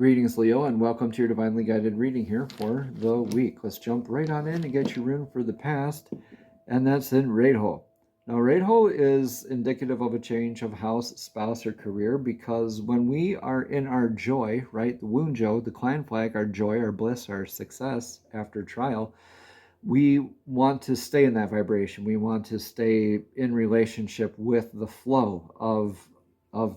Greetings, Leo, and welcome to your divinely guided reading here for the week. Let's jump right on in and get your rune for the past, and that's in Reidho. Now, Reidho is indicative of a change of house, spouse, or career, because when we are in our joy, right, the Wunjo, the clan flag, our joy, our bliss, our success after trial, we want to stay in that vibration. We want to stay in relationship with the flow of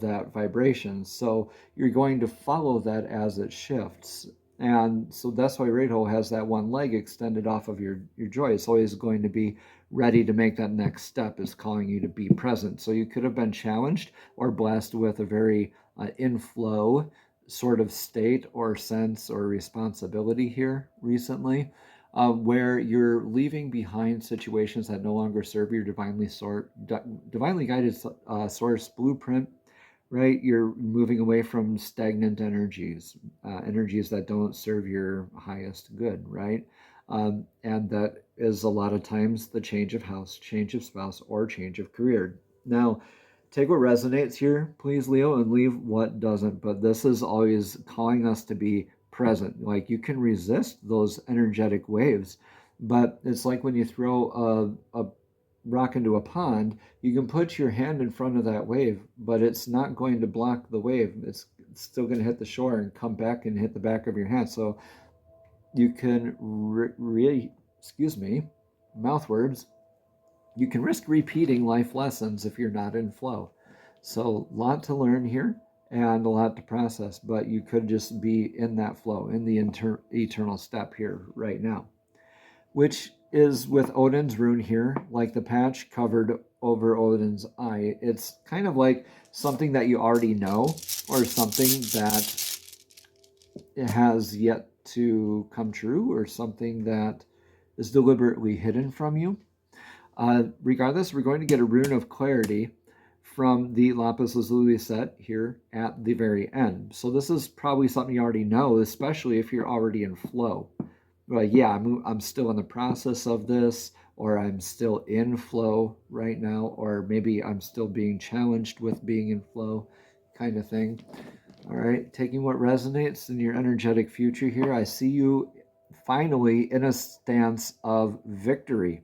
that vibration. So you're going to follow that as it shifts. And so that's why Reidho has that one leg extended off of your joy. It's always going to be ready to make that next step, is calling you to be present. So you could have been challenged or blessed with a very inflow sort of state or sense or responsibility here recently, where you're leaving behind situations that no longer serve your divinely guided source blueprint. Right, you're moving away from stagnant energies, energies that don't serve your highest good, right? And that is a lot of times the change of house, change of spouse, or change of career. Now, take what resonates here, please, Leo, and leave what doesn't. But this is always calling us to be present. Like, you can resist those energetic waves, but it's like when you throw a rock into a pond, you can put your hand in front of that wave, but it's not going to block the wave. It's still going to hit the shore and come back and hit the back of your hand. So you can mouth words, you can risk repeating life lessons if you're not in flow. So a lot to learn here and a lot to process, but you could just be in that flow, in the eternal step here right now, which is with Odin's rune here, like the patch covered over Odin's eye. It's kind of like something that you already know, or something that has yet to come true, or something that is deliberately hidden from you. Regardless, we're going to get a rune of clarity from the Lapis Lazuli set here at the very end. So this is probably something you already know, especially if you're already in flow. Like, yeah, I'm still in the process of this, or I'm still in flow right now, or maybe I'm still being challenged with being in flow, kind of thing. All right, taking what resonates in your energetic future here, I see you finally in a stance of victory.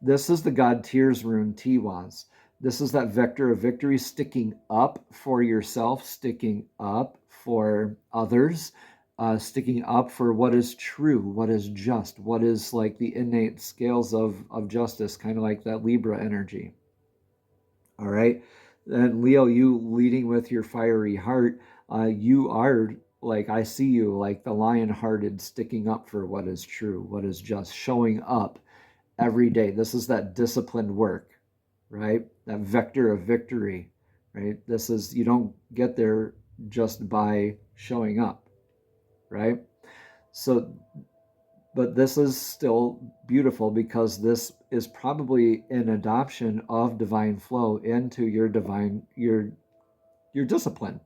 This is the God Tears rune, Tiwaz. This is that vector of victory, sticking up for yourself, sticking up for others, sticking up for what is true, what is just, what is like the innate scales of justice, kind of like that Libra energy. All right. And Leo, you leading with your fiery heart, you are like, I see you like the lion-hearted, sticking up for what is true, what is just, showing up every day. This is that disciplined work, right? That vector of victory, right? This is, you don't get there just by showing up, right? So, but this is still beautiful, because this is probably an adoption of divine flow into your discipline,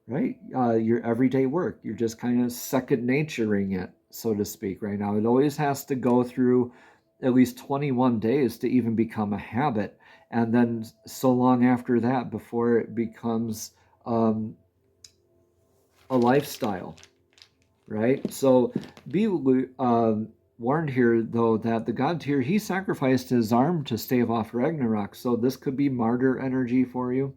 right? Your everyday work. You're just kind of second naturing it, so to speak, right now. It always has to go through at least 21 days to even become a habit, and then so long after that before it becomes a lifestyle, right? So be warned here, though, that the God Tier, he sacrificed his arm to stave off Ragnarok. So this could be martyr energy for you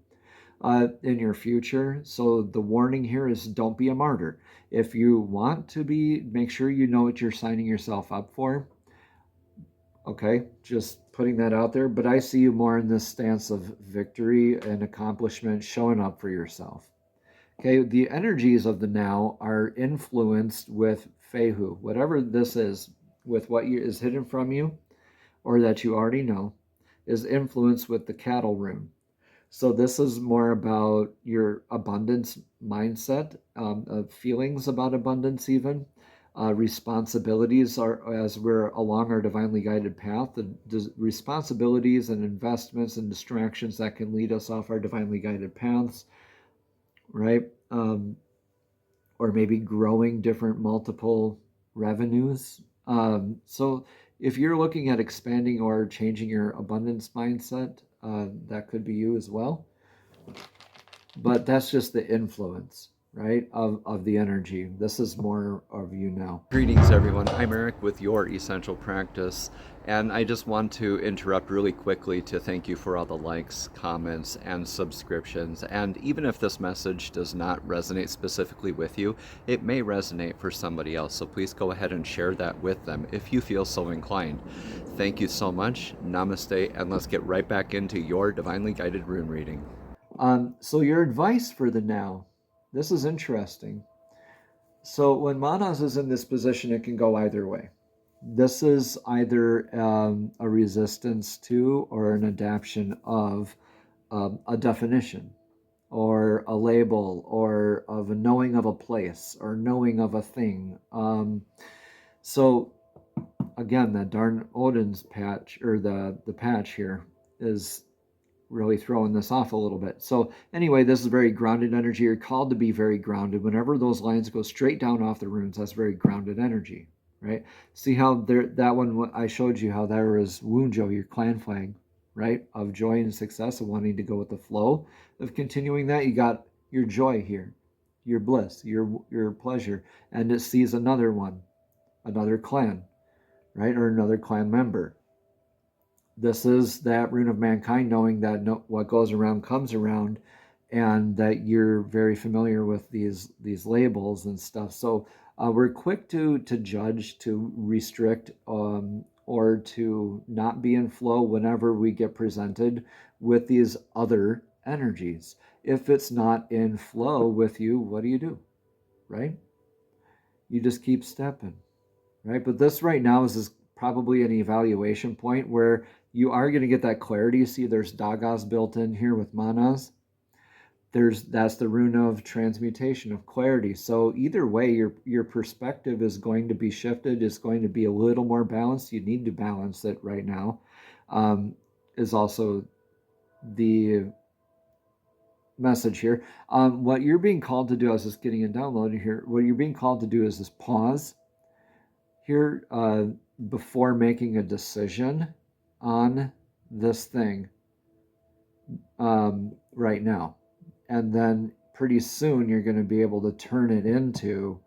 in your future. So the warning here is, don't be a martyr. If you want to be, make sure you know what you're signing yourself up for. Okay, just putting that out there. But I see you more in this stance of victory and accomplishment, showing up for yourself. Okay, the energies of the now are influenced with Fehu, whatever this is, with what is hidden from you, or that you already know, is influenced with the cattle rune. So this is more about your abundance mindset, feelings about abundance even. Responsibilities are, as we're along our divinely guided path, the responsibilities and investments and distractions that can lead us off our divinely guided paths, right? Or maybe growing different multiple revenues. So if you're looking at expanding or changing your abundance mindset, that could be you as well. But that's just the influence. right, of the energy. This is more of you now. Greetings, everyone. I'm Eric with Your Essential Practice, and I just want to interrupt really quickly to thank you for all the likes, comments, and subscriptions. And even if this message does not resonate specifically with you, it may resonate for somebody else. So please go ahead and share that with them if you feel so inclined. Thank you so much. Namaste, and let's get right back into your divinely guided rune reading. So your advice for the now. This is interesting. So when Manas is in this position, it can go either way. This is either a resistance to or an adaptation of a definition or a label or of a knowing of a place or knowing of a thing. So again, that darn Odin's patch, or the patch here, is really throwing this off a little bit. So anyway, this is very grounded energy. You're called to be very grounded. Whenever those lines go straight down off the runes, that's very grounded energy, right? See how there, that one I showed you how there was Wunjo, your clan flag, right? Of joy and success, of wanting to go with the flow, of continuing that. You got your joy here, your bliss, your pleasure, and it sees another one, another clan, right? Or another clan member. This is that rune of mankind, knowing that what goes around comes around, and that you're very familiar with these labels and stuff. So we're quick to judge, to restrict, or to not be in flow whenever we get presented with these other energies. If it's not in flow with you, what do? Right? You just keep stepping, right? But this right now is probably an evaluation point where you are going to get that clarity. You see there's Dagas built in here with Manas. That's the rune of transmutation, of clarity. So either way, your perspective is going to be shifted. It's going to be a little more balanced. You need to balance it right now. Is also the message here. What you're being called to do, I was just getting it downloaded here. What you're being called to do is this pause here before making a decision on this thing right now. And then pretty soon you're going to be able to turn it into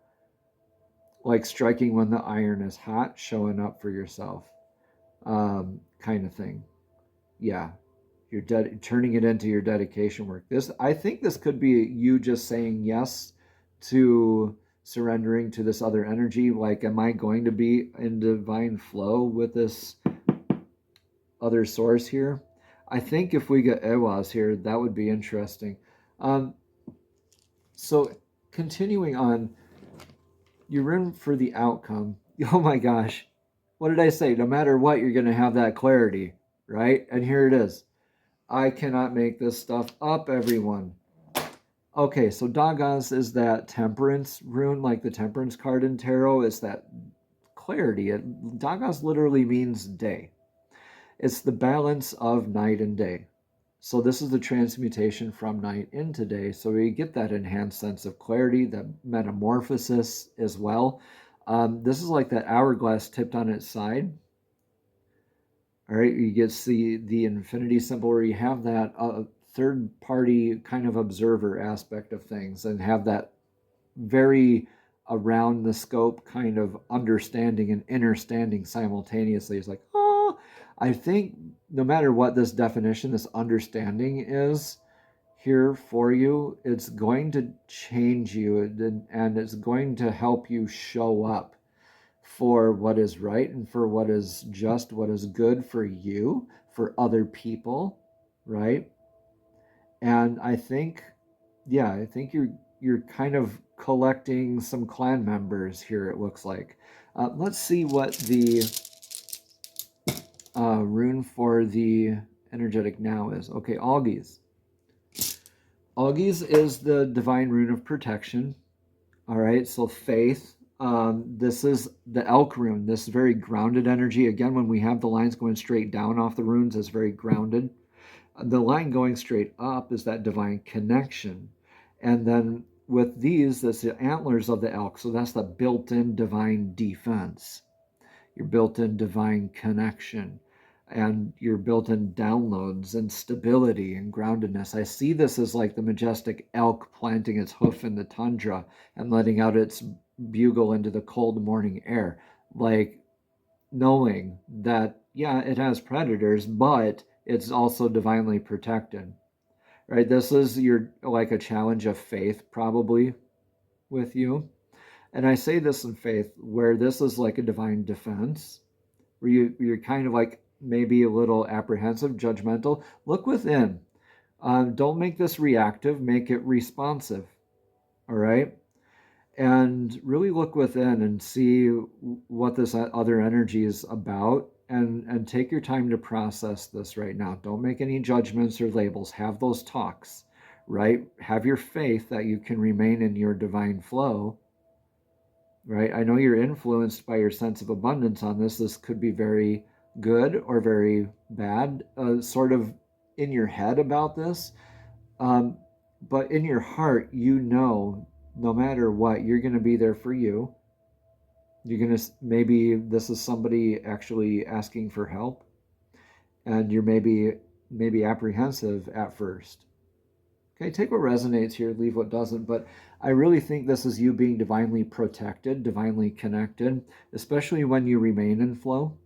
like striking when the iron is hot, showing up for yourself, kind of thing. Yeah, you're turning it into your dedication work. I think this could be you just saying yes to surrendering to this other energy. Like, am I going to be in divine flow with this other source here? I think if we get Ewas here, that would be interesting. So continuing on, you're in for the outcome. Oh my gosh, what did I say? No matter what, you're going to have that clarity, right? And here it is. I cannot make this stuff up, everyone. Okay, so Dagas is that temperance rune, like the temperance card in tarot. It's that clarity. Dagas literally means day. It's the balance of night and day. So this is the transmutation from night into day. So we get that enhanced sense of clarity, that metamorphosis as well. This is like that hourglass tipped on its side. All right, you get the infinity symbol where you have that third-party kind of observer aspect of things and have that very around the scope kind of understanding and understanding simultaneously. It's like, oh, I think no matter what this definition, this understanding is here for you, it's going to change you, and it's going to help you show up for what is right and for what is just, what is good for you, for other people, right? And I think, yeah, I think you're kind of collecting some clan members here, it looks like. Let's see what the rune for the energetic now is. Okay, Algies. Algies is the divine rune of protection. All right, so faith. This is the elk rune. This is very grounded energy. Again, when we have the lines going straight down off the runes, it's very grounded. The line going straight up is that divine connection. And then with these, that's the antlers of the elk. So that's the built-in divine defense. Your built-in divine connection. and your built-in downloads and stability and groundedness. I see this as like the majestic elk planting its hoof in the tundra and letting out its bugle into the cold morning air, like knowing that, yeah, it has predators, but it's also divinely protected, right? This is like a challenge of faith probably with you. And I say this in faith, where this is like a divine defense, where you're kind of like maybe a little apprehensive, judgmental. Look within. Don't make this reactive, make it responsive. All right? And really look within and see what this other energy is about, and take your time to process this right now. Don't make any judgments or labels. Have those talks, right? Have your faith that you can remain in your divine flow, right? I know you're influenced by your sense of abundance on this. This could be very good or very bad, sort of in your head about this. But in your heart, you know, no matter what, you're going to be there for you. You're going to, maybe this is somebody actually asking for help, and you're maybe apprehensive at first. Okay, take what resonates here, leave what doesn't. But I really think this is you being divinely protected, divinely connected, especially when you remain in flow.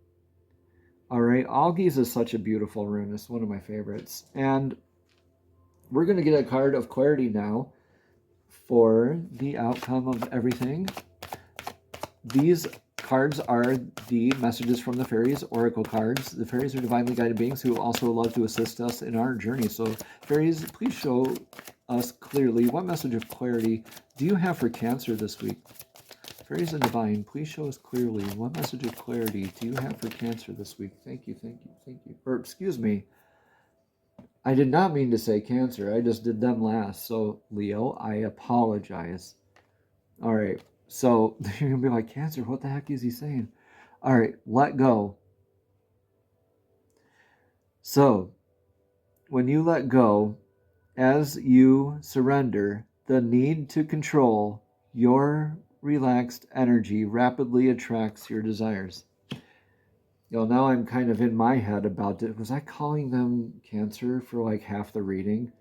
All right, Algies is such a beautiful rune. It's one of my favorites. And we're going to get a card of clarity now for the outcome of everything. These cards are the messages from the fairies, oracle cards. The fairies are divinely guided beings who also love to assist us in our journey. So fairies, please show us clearly, what message of clarity do you have for Cancer this week? Fairies and divine, please show us clearly, what message of clarity do you have for Cancer this week? Thank you, thank you, thank you. Or excuse me, I did not mean to say Cancer. I just did them last. So Leo, I apologize. All right. So you're going to be like, Cancer, what the heck is he saying? All right, let go. So when you let go, as you surrender, the need to control your relaxed energy rapidly attracts your desires. You know, now I'm kind of in my head about it. Was I calling them Cancer for like half the reading?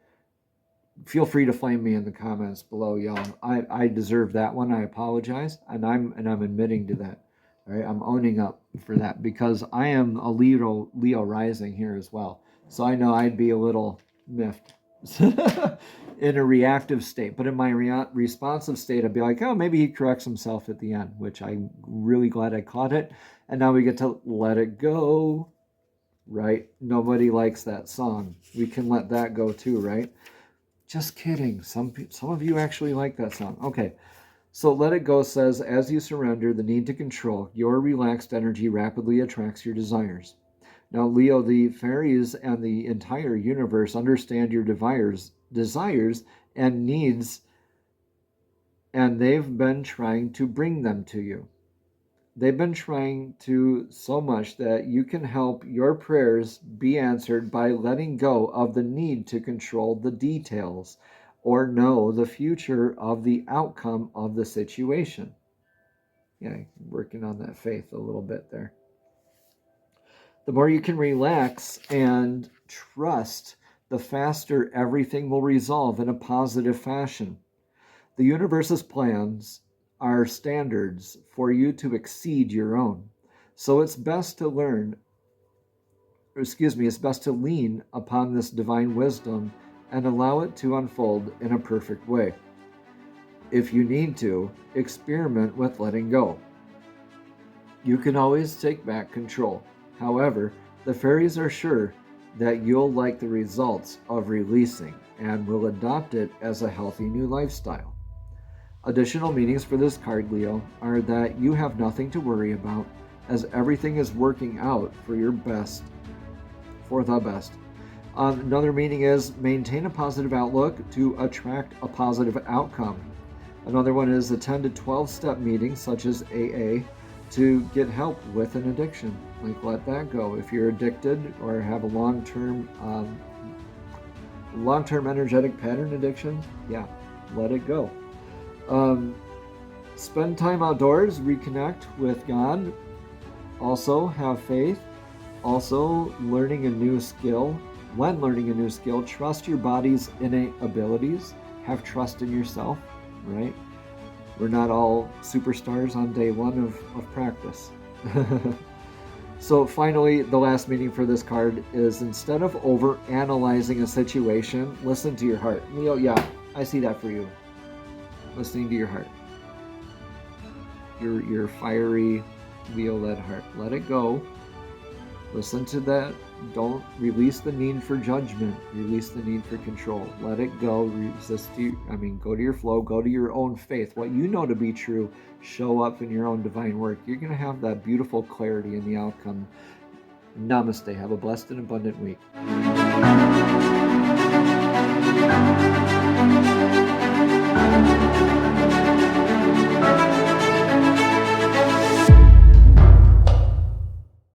Feel free to flame me in the comments below, y'all. I deserve that one. I apologize, and I'm admitting to that. All right, I'm owning up for that, because I am a Leo rising here as well. So I know I'd be a little miffed in a reactive state, but in my responsive state, I'd be like, oh, maybe he corrects himself at the end, which I'm really glad I caught it. And now we get to let it go, right? Nobody likes that song. We can let that go too, right? Just kidding. Some of you actually like that song. Okay. So let it go says, as you surrender the need to control, your relaxed energy rapidly attracts your desires. Now, Leo, the fairies and the entire universe understand your desires and needs, and they've been trying to bring them to you. They've been trying to so much that you can help your prayers be answered by letting go of the need to control the details or know the future of the outcome of the situation. Yeah, working on that faith a little bit there. The more you can relax and trust, the faster everything will resolve in a positive fashion. The universe's plans are standards for you to exceed your own. So it's best to it's best to lean upon this divine wisdom and allow it to unfold in a perfect way. If you need to, experiment with letting go. You can always take back control. However, the fairies are sure that you'll like the results of releasing and will adopt it as a healthy new lifestyle. Additional meanings for this card, Leo, are that you have nothing to worry about, as everything is working out for your best, for the best. Another meaning is maintain a positive outlook to attract a positive outcome. Another one is attend a 12-step meeting, such as AA, to get help with an addiction. Like, let that go. If you're addicted or have a long-term energetic pattern addiction, yeah, let it go. Spend time outdoors, reconnect with God. Also, have faith. Also, learning a new skill. When learning a new skill, trust your body's innate abilities. Have trust in yourself, right? We're not all superstars on day one of practice. So finally, the last meaning for this card is, instead of over-analyzing a situation, listen to your heart. Leo, yeah, I see that for you. Listening to your heart. Your fiery Leo-led heart. Let it go. Listen to that. Don't release the need for judgment. Release the need for control. Let it go. Go to your flow. Go to your own faith. What you know to be true, show up in your own divine work. You're going to have that beautiful clarity in the outcome. Namaste. Have a blessed and abundant week.